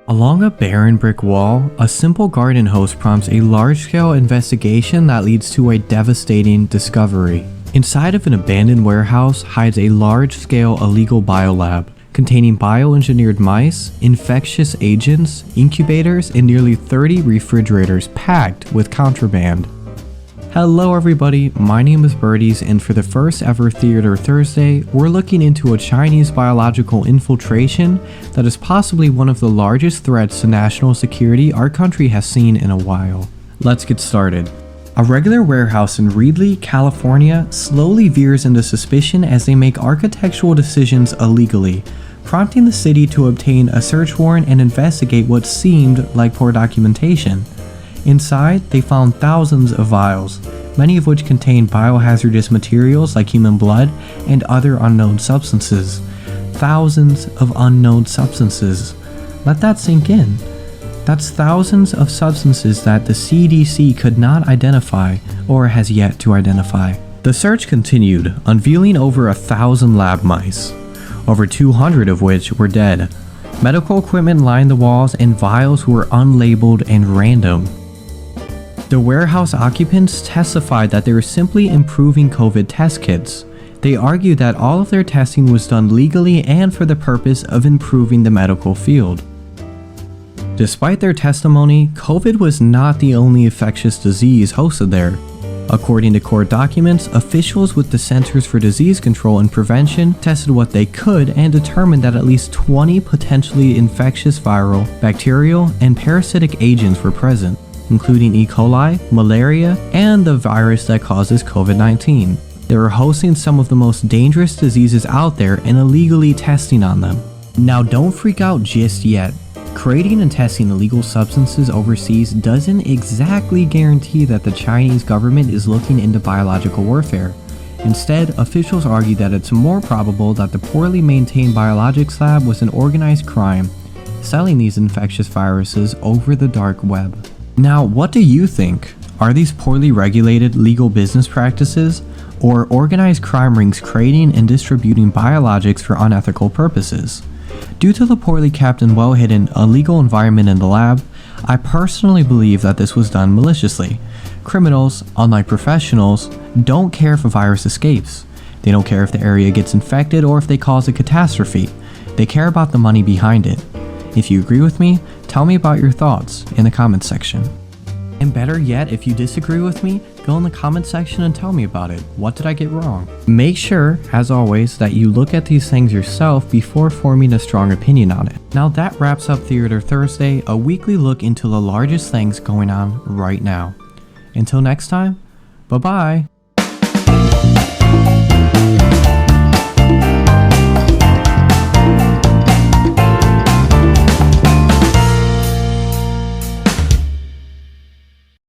Along a barren brick wall, a simple garden hose prompts a large-scale investigation that leads to a devastating discovery. Inside of an abandoned warehouse hides a large-scale illegal biolab, containing bioengineered mice, infectious agents, incubators, and nearly 30 refrigerators packed with contraband. Hello everybody, my name is Berdeez, and for the first ever Theater Thursday, we're looking into a Chinese biological infiltration that is possibly one of the largest threats to national security our country has seen in a while. Let's get started. A regular warehouse in Reedley, California slowly veers into suspicion as they make architectural decisions illegally, prompting the city to obtain a search warrant and investigate what seemed like poor documentation. Inside, they found thousands of vials, many of which contained biohazardous materials like human blood and other unknown substances. Thousands of unknown substances. Let that sink in. That's thousands of substances that the CDC could not identify or has yet to identify. The search continued, unveiling over 1,000 lab mice, over 200 of which were dead. Medical equipment lined the walls and vials were unlabeled and random. The warehouse occupants testified that they were simply improving COVID test kits. They argued that all of their testing was done legally and for the purpose of improving the medical field. Despite their testimony, COVID was not the only infectious disease hosted there. According to court documents, officials with the Centers for Disease Control and Prevention tested what they could and determined that at least 20 potentially infectious viral, bacterial, and parasitic agents were present, including E. coli, malaria, and the virus that causes COVID-19. They were hosting some of the most dangerous diseases out there and illegally testing on them. Now don't freak out just yet. Creating and testing illegal substances overseas doesn't exactly guarantee that the Chinese government is looking into biological warfare. Instead, officials argue that it's more probable that the poorly maintained biologics lab was an organized crime, selling these infectious viruses over the dark web. Now, what do you think? Are these poorly regulated legal business practices, or organized crime rings creating and distributing biologics for unethical purposes? Due to the poorly kept and well-hidden illegal environment in the lab, I personally believe that this was done maliciously. Criminals, unlike professionals, don't care if a virus escapes. They don't care if the area gets infected or if they cause a catastrophe. They care about the money behind it. If you agree with me, tell me about your thoughts in the comments section. And better yet, if you disagree with me, go in the comment section and tell me about it. What did I get wrong? Make sure, as always, that you look at these things yourself before forming a strong opinion on it. Now that wraps up Theater Thursday, a weekly look into the largest things going on right now. Until next time, bye-bye.